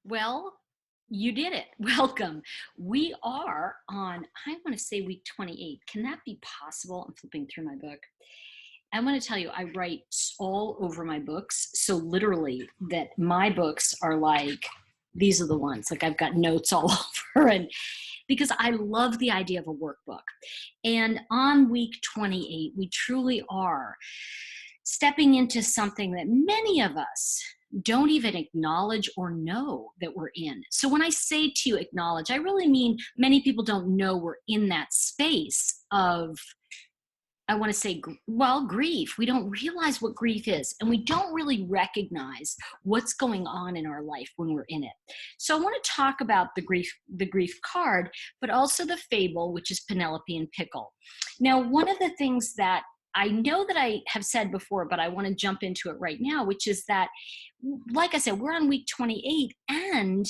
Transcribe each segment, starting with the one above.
Well, you did it. Welcome. We are on, I want to say week 28. Can that be possible? I'm flipping through my book. I want to tell you, I write all over my books. So literally that my books are like, these are the ones, like I've got notes all over, and because I love the idea of a workbook. And on week 28, we truly are stepping into something that many of us don't even acknowledge or know that we're in. So when I say to you acknowledge, I really mean many people don't know we're in that space of, I want to say, well, grief. We don't realize what grief is, and we don't really recognize what's going on in our life when we're in it. So I want to talk about the grief card, but also the fable, which is Penelope and Pickle. Now, one of the things that I know that I have said before, but I want to jump into it right now, which is that, like I said, we're on week 28, and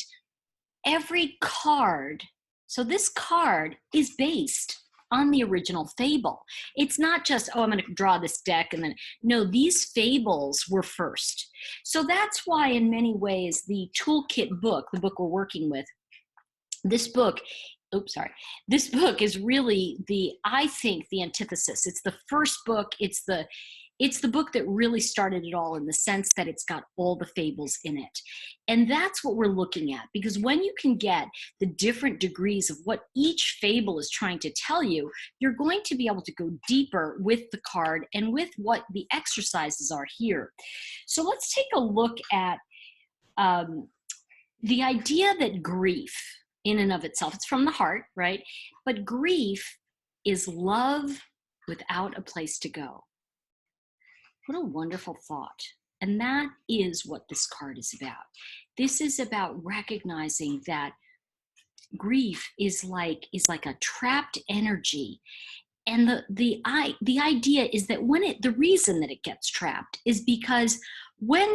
every card, so this card is based on the original fable. It's not just, oh, I'm going to draw this deck and then, no, these fables were first. So that's why in many ways the toolkit book, the book we're working with, this book is really I think the antithesis. It's the first book. It's the book that really started it all, in the sense that it's got all the fables in it. And that's what we're looking at, because when you can get the different degrees of what each fable is trying to tell you, you're going to be able to go deeper with the card and with what the exercises are here. So let's take a look at the idea that grief in and of itself, it's from the heart, right? But grief is love without a place to go. What a wonderful thought. And that is what this card is about. This is about recognizing that grief is like a trapped energy. And the idea is that the reason that it gets trapped is because when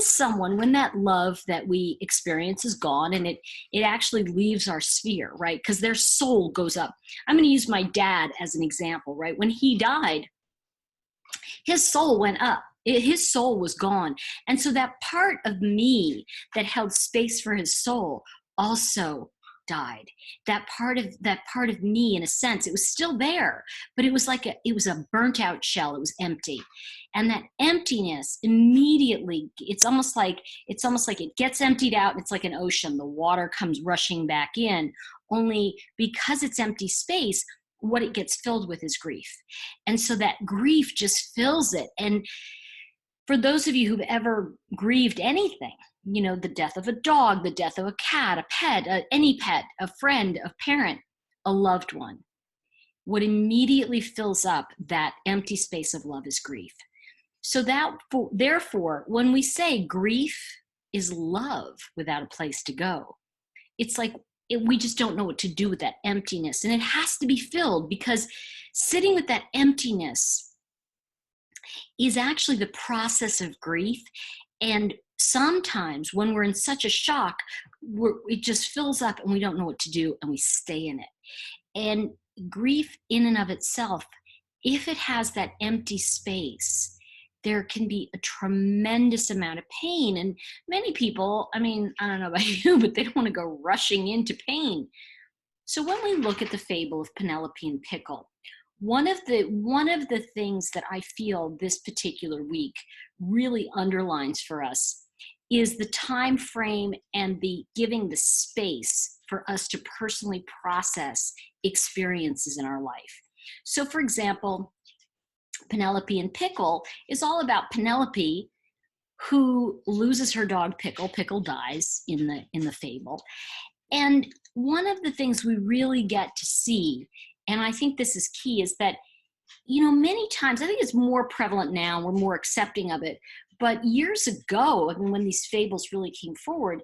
that love that we experience is gone, and it actually leaves our sphere, right? Because their soul goes up. I'm going to use my dad as an example, right? When he died, his soul went up. His soul was gone. And so that part of me that held space for his soul also died. That part of me, in a sense, it was still there, but it was a burnt out shell. It was empty. And that emptiness immediately, it's almost like it gets emptied out. It's like an ocean. The water comes rushing back in, only because it's empty space, what it gets filled with is grief. And so that grief just fills it. And for those of you who've ever grieved anything, the death of a dog, the death of a cat, a pet, any pet, a friend, a parent, a loved one, what immediately fills up that empty space of love is grief. So therefore, when we say grief is love without a place to go, it's like we just don't know what to do with that emptiness. And it has to be filled, because sitting with that emptiness is actually the process of grief. And sometimes when we're in such a shock, it just fills up and we don't know what to do, and we stay in it. And grief in and of itself, if it has that empty space, there can be a tremendous amount of pain. And many people, I don't know about you, but they don't want to go rushing into pain. So when we look at the fable of Penelope and Pickle, one of the things that I feel this particular week really underlines for us is the time frame and the giving the space for us to personally process experiences in our life. So for example, Penelope and Pickle is all about Penelope, who loses her dog Pickle. Pickle dies in the fable. And one of the things we really get to see, and I think this is key, is that, many times, I think it's more prevalent now, we're more accepting of it, but years ago, when these fables really came forward,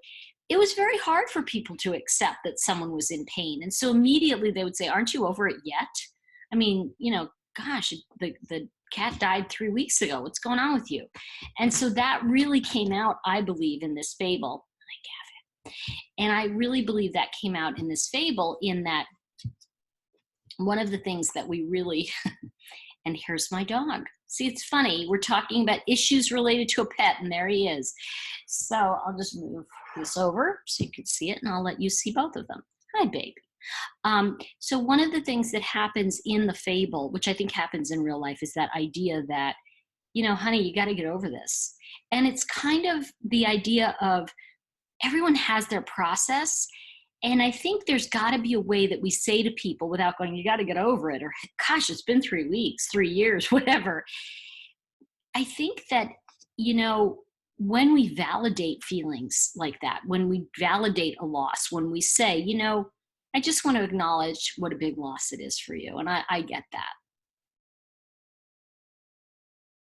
it was very hard for people to accept that someone was in pain. And so immediately they would say, aren't you over it yet? Gosh, the cat died 3 weeks ago. What's going on with you? And so that really came out, I believe, in this fable. And I really believe that came out in this fable, in that one of the things that we really, and here's my dog. See, it's funny. We're talking about issues related to a pet, and there he is. So I'll just move this over so you can see it, and I'll let you see both of them. Hi, baby. So one of the things that happens in the fable, which I think happens in real life, is that idea that, you know, honey, you got to get over this. And it's kind of the idea of everyone has their process. And I think there's got to be a way that we say to people without going, you got to get over it, or gosh, it's been 3 weeks, 3 years, whatever. I think that, you know, when we validate feelings like that, when we validate a loss, when we say, you know, I just want to acknowledge what a big loss it is for you. And I get that,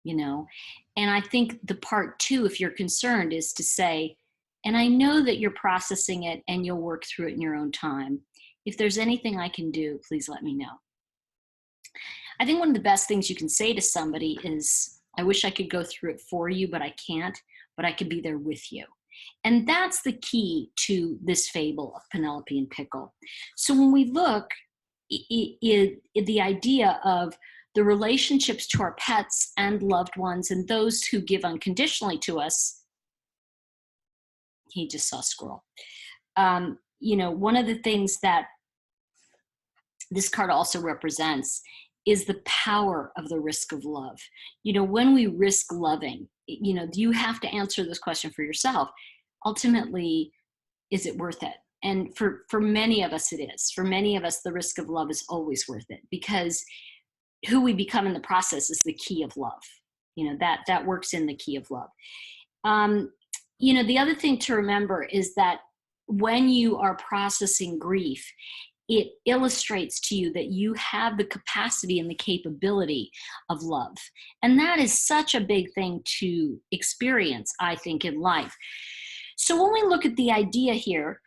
you know. And I think the part two, if you're concerned, is to say, and I know that you're processing it and you'll work through it in your own time. If there's anything I can do, please let me know. I think one of the best things you can say to somebody is, I wish I could go through it for you, but I can't, but I could be there with you. And that's the key to this fable of Penelope and Pickle. So when we look at the idea of the relationships to our pets and loved ones and those who give unconditionally to us, he just saw a squirrel. You know, one of the things that this card also represents is the power of the risk of love. You know, when we risk loving, you know, you have to answer this question for yourself. Ultimately, is it worth it? And for many of us, it is. For many of us, the risk of love is always worth it, because who we become in the process is the key of love. You know, that works in the key of love. You know, the other thing to remember is that when you are processing grief, it illustrates to you that you have the capacity and the capability of love. And that is such a big thing to experience, I think, in life. So when we look at the idea here,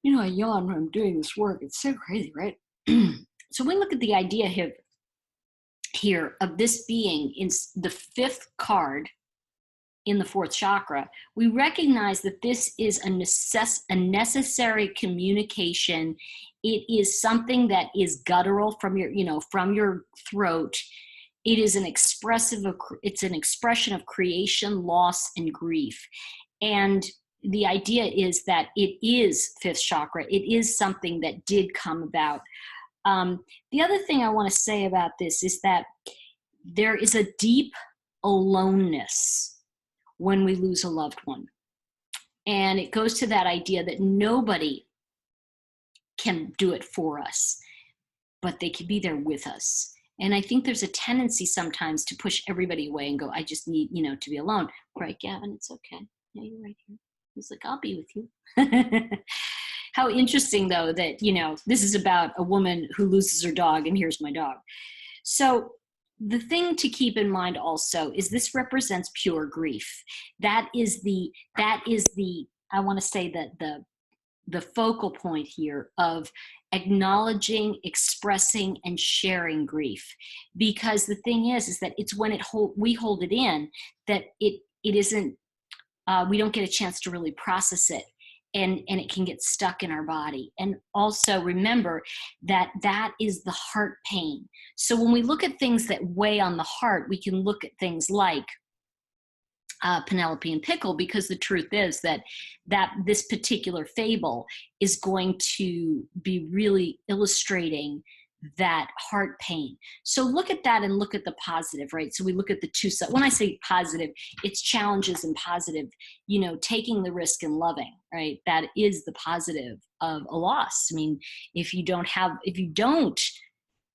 you know, I yawn when I'm doing this work. It's so crazy, right? So when we look at the idea here of this being in the fifth card in the fourth chakra, we recognize that this is a necessary communication. It is something that is guttural from your, you know, from your throat. It is it's an expression of creation, loss, and grief. And the idea is that it is fifth chakra. It is something that did come about. The other thing I want to say about this is that there is a deep aloneness when we lose a loved one. And it goes to that idea that nobody can do it for us, but they can be there with us. And I think there's a tendency sometimes to push everybody away and go, I just need, you know, to be alone. Right, Gavin, it's okay. Yeah, you're right here. He's like, I'll be with you. How interesting, though, that, you know, this is about a woman who loses her dog, and here's my dog. So the thing to keep in mind also is this represents pure grief. That is the I want to say that the focal point here of acknowledging, expressing, and sharing grief. Because the thing is that it's when we hold it in that it isn't, we don't get a chance to really process it. And it can get stuck in our body. And also remember that that is the heart pain. So when we look at things that weigh on the heart, we can look at things like Penelope and Pickle, because the truth is that this particular fable is going to be really illustrating that heart pain. So look at that and look at the positive, right? So we look at the two sides. When I say positive, it's challenges and positive, you know, taking the risk and loving, right? That is the positive of a loss. I mean, if you don't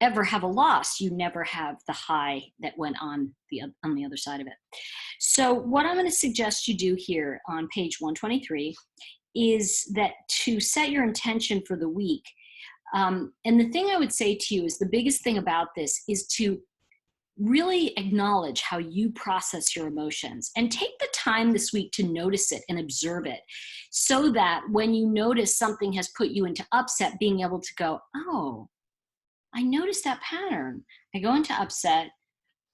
ever have a loss, you never have the high that went on the other side of it. So what I'm going to suggest you do here on page 123 is that to set your intention for the week. And the thing I would say to you is the biggest thing about this is to really acknowledge how you process your emotions, and take the time this week to notice it and observe it, so that when you notice something has put you into upset, being able to go, oh, I noticed that pattern. I go into upset,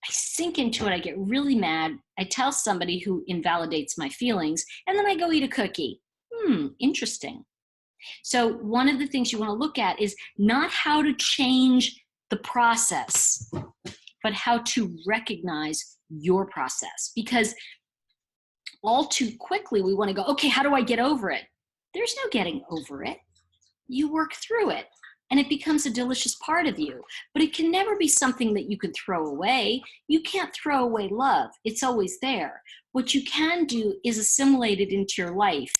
I sink into it, I get really mad, I tell somebody who invalidates my feelings, and then I go eat a cookie. Interesting. So one of the things you want to look at is not how to change the process, but how to recognize your process. Because all too quickly, we want to go, okay, how do I get over it? There's no getting over it. You work through it and it becomes a delicious part of you, but it can never be something that you can throw away. You can't throw away love. It's always there. What you can do is assimilate it into your life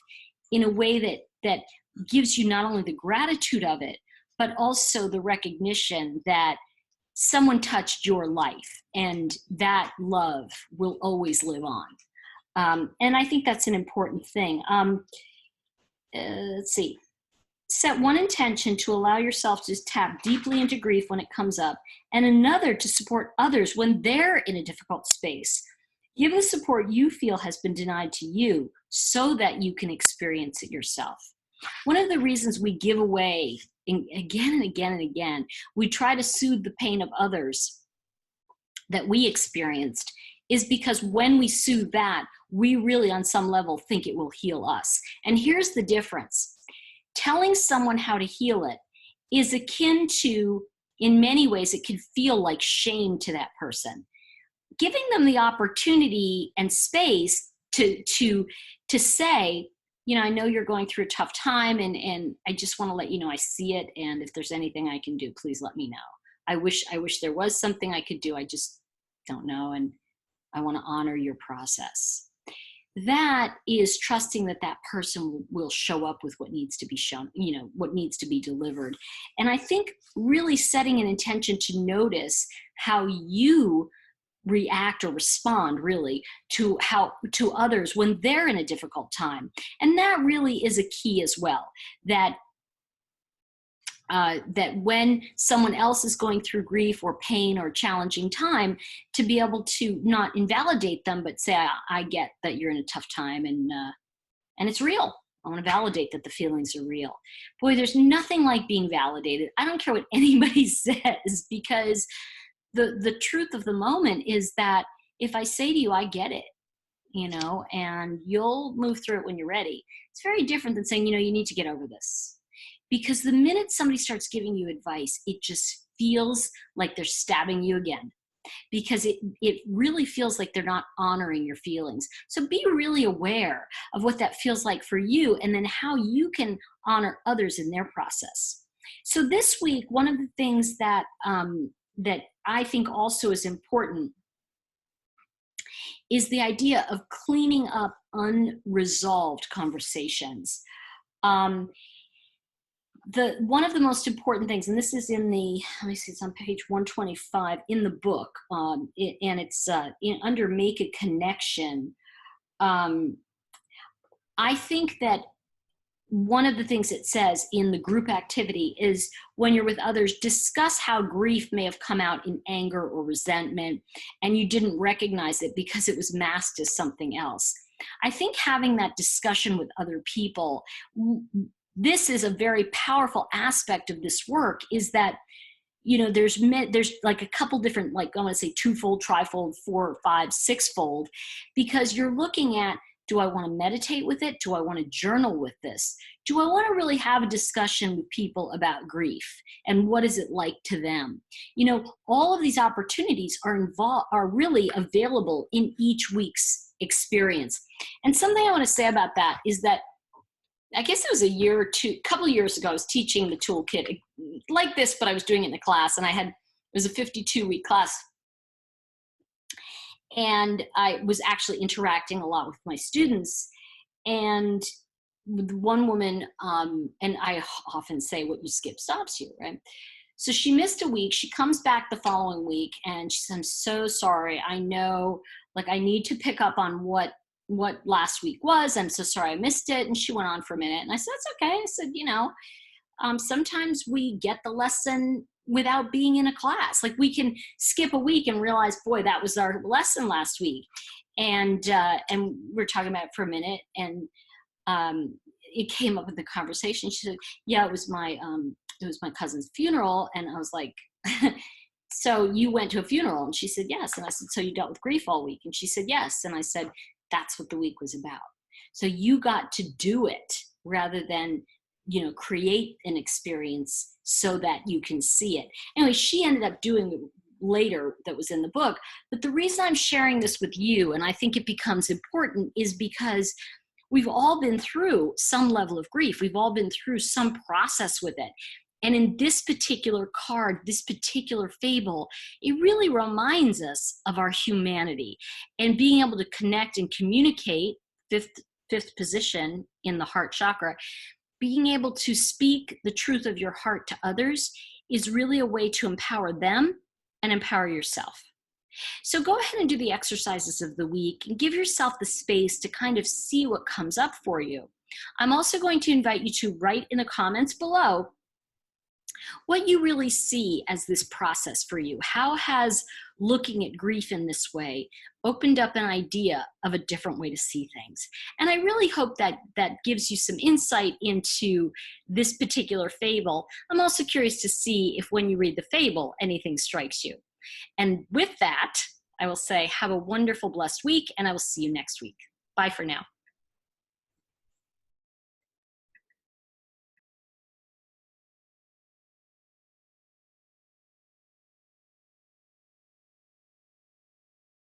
in a way that gives you not only the gratitude of it, but also the recognition that someone touched your life and that love will always live on. And I think that's an important thing. Let's see. Set one intention to allow yourself to tap deeply into grief when it comes up, and another to support others when they're in a difficult space. Give the support you feel has been denied to you so that you can experience it yourself. One of the reasons we give away again and again and again, we try to soothe the pain of others that we experienced, is because when we soothe that, we really on some level think it will heal us. And here's the difference. Telling someone how to heal it is akin to, in many ways, it can feel like shame to that person. Giving them the opportunity and space to say, you know, I know you're going through a tough time and I just want to let you know I see it, and if there's anything I can do, please let me know. I wish there was something I could do. I just don't know, and I want to honor your process. That is trusting that that person will show up with what needs to be shown, you know, what needs to be delivered. And I think really setting an intention to notice how you react or respond really to others when they're in a difficult time. And that really is a key as well, that when someone else is going through grief or pain or challenging time, to be able to not invalidate them, but say, I get that you're in a tough time and it's real. I want to validate that the feelings are real. Boy, there's nothing like being validated. I don't care what anybody says, because the truth of the moment is that if I say to you, I get it, you know, and you'll move through it when you're ready. It's very different than saying, you know, you need to get over this. Because the minute somebody starts giving you advice, it just feels like they're stabbing you again, because it really feels like they're not honoring your feelings. So be really aware of what that feels like for you, and then how you can honor others in their process. So this week, one of the things that that I think also is important is the idea of cleaning up unresolved conversations. One of the most important things, and this is in the, let me see, it's on page 125 in the book, and it's under Make a Connection. I think that one of the things it says in the group activity is, when you're with others, discuss how grief may have come out in anger or resentment, and you didn't recognize it because it was masked as something else. I think having that discussion with other people, this is a very powerful aspect of this work, is that, you know, there's like a couple different, like I want to say twofold, trifold, 4, 5, 6-fold, because you're looking at, do I want to meditate with it? Do I want to journal with this? Do I want to really have a discussion with people about grief, and what is it like to them? You know, all of these opportunities are really available in each week's experience. And something I want to say about that is that, I guess it was a couple of years ago, I was teaching the toolkit like this, but I was doing it in the class, and it was a 52-week class. And I was actually interacting a lot with my students, and with one woman, and I often say, what you skip stops you, right? So she missed a week. She comes back the following week, and she says, I'm so sorry. I know, like, I need to pick up on what last week was. I'm so sorry I missed it. And she went on for a minute, and I said, that's okay. I said, you know, sometimes we get the lesson without being in a class. Like, we can skip a week and realize, boy, that was our lesson last week. And we're talking about it for a minute, and it came up in the conversation. She said, yeah, it was my cousin's funeral. And I was like, so you went to a funeral? And she said, yes. And I said, so you dealt with grief all week? And she said, yes. And I said, that's what the week was about. So you got to do it rather than, you know, create an experience so that you can see it. Anyway, she ended up doing later that was in the book. But the reason I'm sharing this with you, and I think it becomes important, is because we've all been through some level of grief. We've all been through some process with it. And in this particular card, this particular fable, it really reminds us of our humanity and being able to connect and communicate, fifth position in the heart chakra, being able to speak the truth of your heart to others is really a way to empower them and empower yourself. So go ahead and do the exercises of the week and give yourself the space to kind of see what comes up for you. I'm also going to invite you to write in the comments below what you really see as this process for you. How has looking at grief in this way opened up an idea of a different way to see things? And I really hope that that gives you some insight into this particular fable. I'm also curious to see if when you read the fable, anything strikes you. And with that, I will say, have a wonderful, blessed week, and I will see you next week. Bye for now.